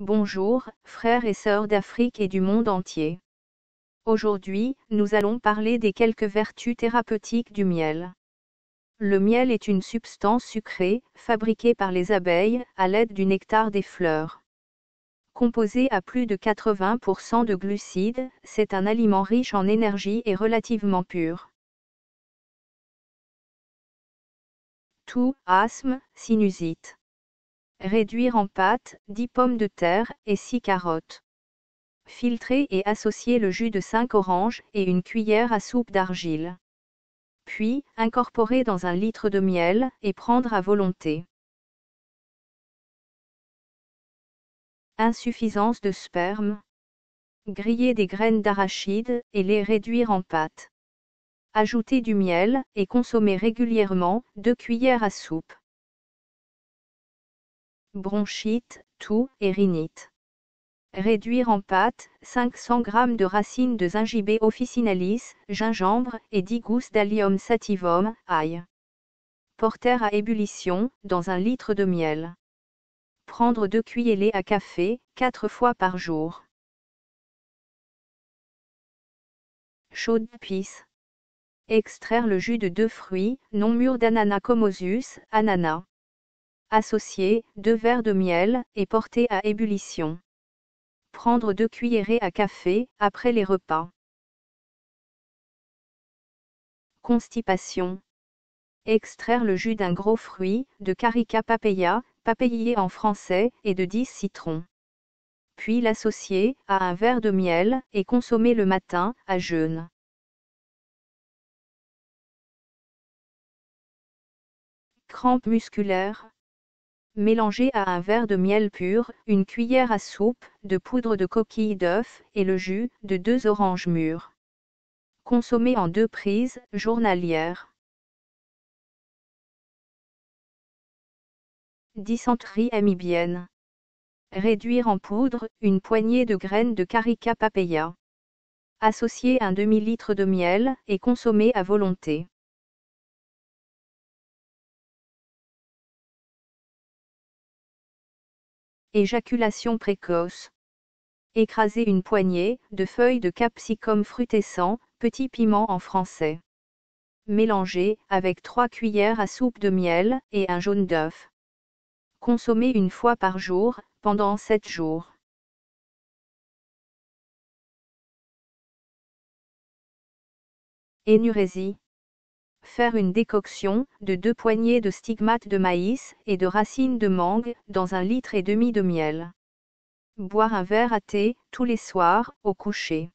Bonjour, frères et sœurs d'Afrique et du monde entier. Aujourd'hui, nous allons parler des quelques vertus thérapeutiques du miel. Le miel est une substance sucrée, fabriquée par les abeilles, à l'aide du nectar des fleurs. Composé à plus de 80% de glucides, c'est un aliment riche en énergie et relativement pur. Toux, asthme, sinusite. Réduire en pâte 10 pommes de terre et 6 carottes. Filtrer et associer le jus de 5 oranges et une cuillère à soupe d'argile. Puis, incorporer dans 1 litre de miel et prendre à volonté. Insuffisance de sperme. Griller des graines d'arachide et les réduire en pâte. Ajouter du miel et consommer régulièrement 2 cuillères à soupe. Bronchite, toux et rhinite. Réduire en pâte 500 g de racines de Zingiber officinalis, gingembre et 10 gousses d'Allium sativum, ail. Porter à ébullition, dans 1 litre de miel. Prendre 2 cuillerées à café, 4 fois par jour. Chaude pisse. Extraire le jus de 2 fruits, non mûrs d'ananas Comosus, ananas. Associer 2 verres de miel et porter à ébullition. Prendre 2 cuillerées à café, après les repas. Constipation. Extraire le jus d'un gros fruit, de Carica papaia, papayer en français, et de 10 citrons. Puis l'associer à 1 verre de miel et consommer le matin, à jeûne. Crampes musculaires. Mélanger à 1 verre de miel pur, une cuillère à soupe de poudre de coquille d'œuf et le jus de 2 oranges mûres. Consommer en 2 prises journalières. Dysenterie amibienne. Réduire en poudre une poignée de graines de Carica papaia. Associer 1 demi-litre de miel et consommer à volonté. Éjaculation précoce. Écraser une poignée de feuilles de capsicum frutescent, petit piment en français. Mélanger avec 3 cuillères à soupe de miel et un jaune d'œuf. Consommer 1 fois par jour, pendant 7 jours. Énurésie. Faire une décoction de 2 poignées de stigmates de maïs et de racines de mangue dans 1,5 litre de miel. Boire un verre à thé tous les soirs au coucher.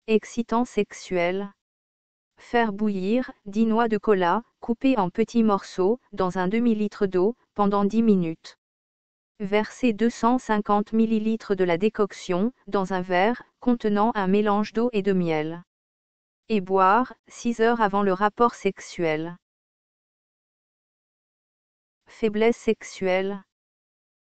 Excitant sexuel. Faire bouillir 10 noix de cola, coupées en petits morceaux, dans 1 demi-litre d'eau, pendant 10 minutes. Verser 250 ml de la décoction dans un verre contenant un mélange d'eau et de miel. Et boire 6 heures avant le rapport sexuel. Faiblesse sexuelle.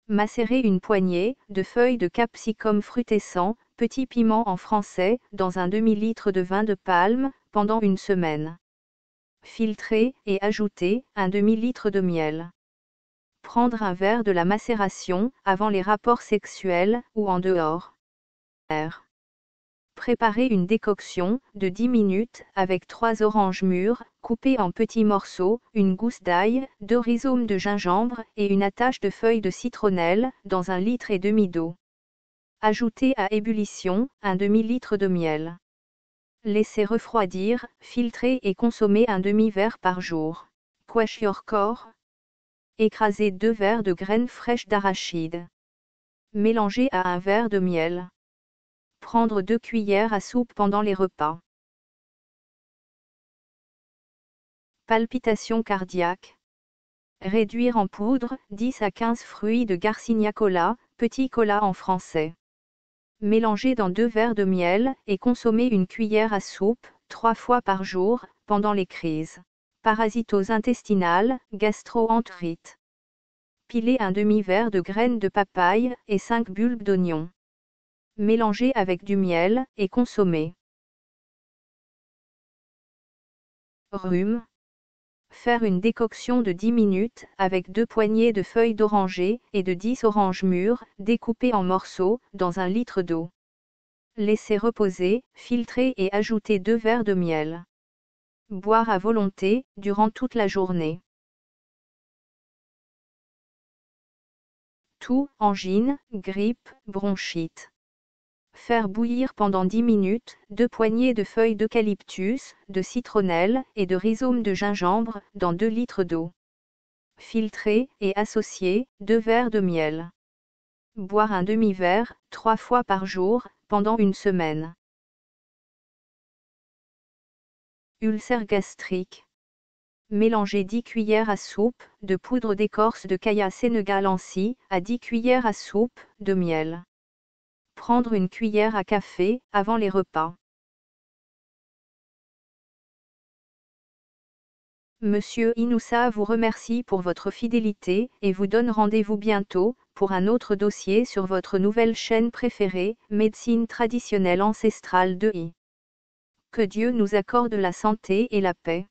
Macérer une poignée de feuilles de capsicum frutescent, petit piment en français, dans 1 demi-litre de vin de palme, pendant 1 semaine. Filtrer et ajouter 1 demi-litre de miel. Prendre un verre de la macération avant les rapports sexuels ou en dehors. Préparer une décoction de 10 minutes avec 3 oranges mûres, coupées en petits morceaux, 1 gousse d'ail, 2 rhizomes de gingembre et une attache de feuilles de citronnelle, dans 1,5 litre d'eau. Ajouter à ébullition 1 demi-litre de miel. Laisser refroidir, filtrer et consommer 1 demi-verre par jour. Kwashiorkor. Écraser 2 verres de graines fraîches d'arachide. Mélanger à 1 verre de miel. Prendre 2 cuillères à soupe pendant les repas. Palpitations cardiaques. Réduire en poudre 10 à 15 fruits de Garcinia cola, petit cola en français. Mélanger dans 2 verres de miel et consommer 1 cuillère à soupe 3 fois par jour, pendant les crises. Parasitose intestinale, gastro-entérite. Piler 1 demi-verre de graines de papaye et 5 bulbes d'oignon. Mélanger avec du miel et consommer. Rhume. Faire une décoction de 10 minutes avec 2 poignées de feuilles d'oranger et de 10 oranges mûres, découpées en morceaux, dans 1 litre d'eau. Laisser reposer, filtrer et ajouter 2 verres de miel. Boire à volonté, durant toute la journée. Toux, angine, grippe, bronchite. Faire bouillir pendant 10 minutes, 2 poignées de feuilles d'eucalyptus, de citronnelle et de rhizome de gingembre, dans 2 litres d'eau. Filtrer et associer 2 verres de miel. Boire un demi-verre, 3 fois par jour, pendant une semaine. Ulcère gastrique. Mélangez 10 cuillères à soupe de poudre d'écorce de Caya sénégalensis à 10 cuillères à soupe de miel. Prendre une cuillère à café avant les repas. Monsieur Inoussa vous remercie pour votre fidélité et vous donne rendez-vous bientôt pour un autre dossier sur votre nouvelle chaîne préférée, Médecine traditionnelle ancestrale 2i. Que Dieu nous accorde la santé et la paix.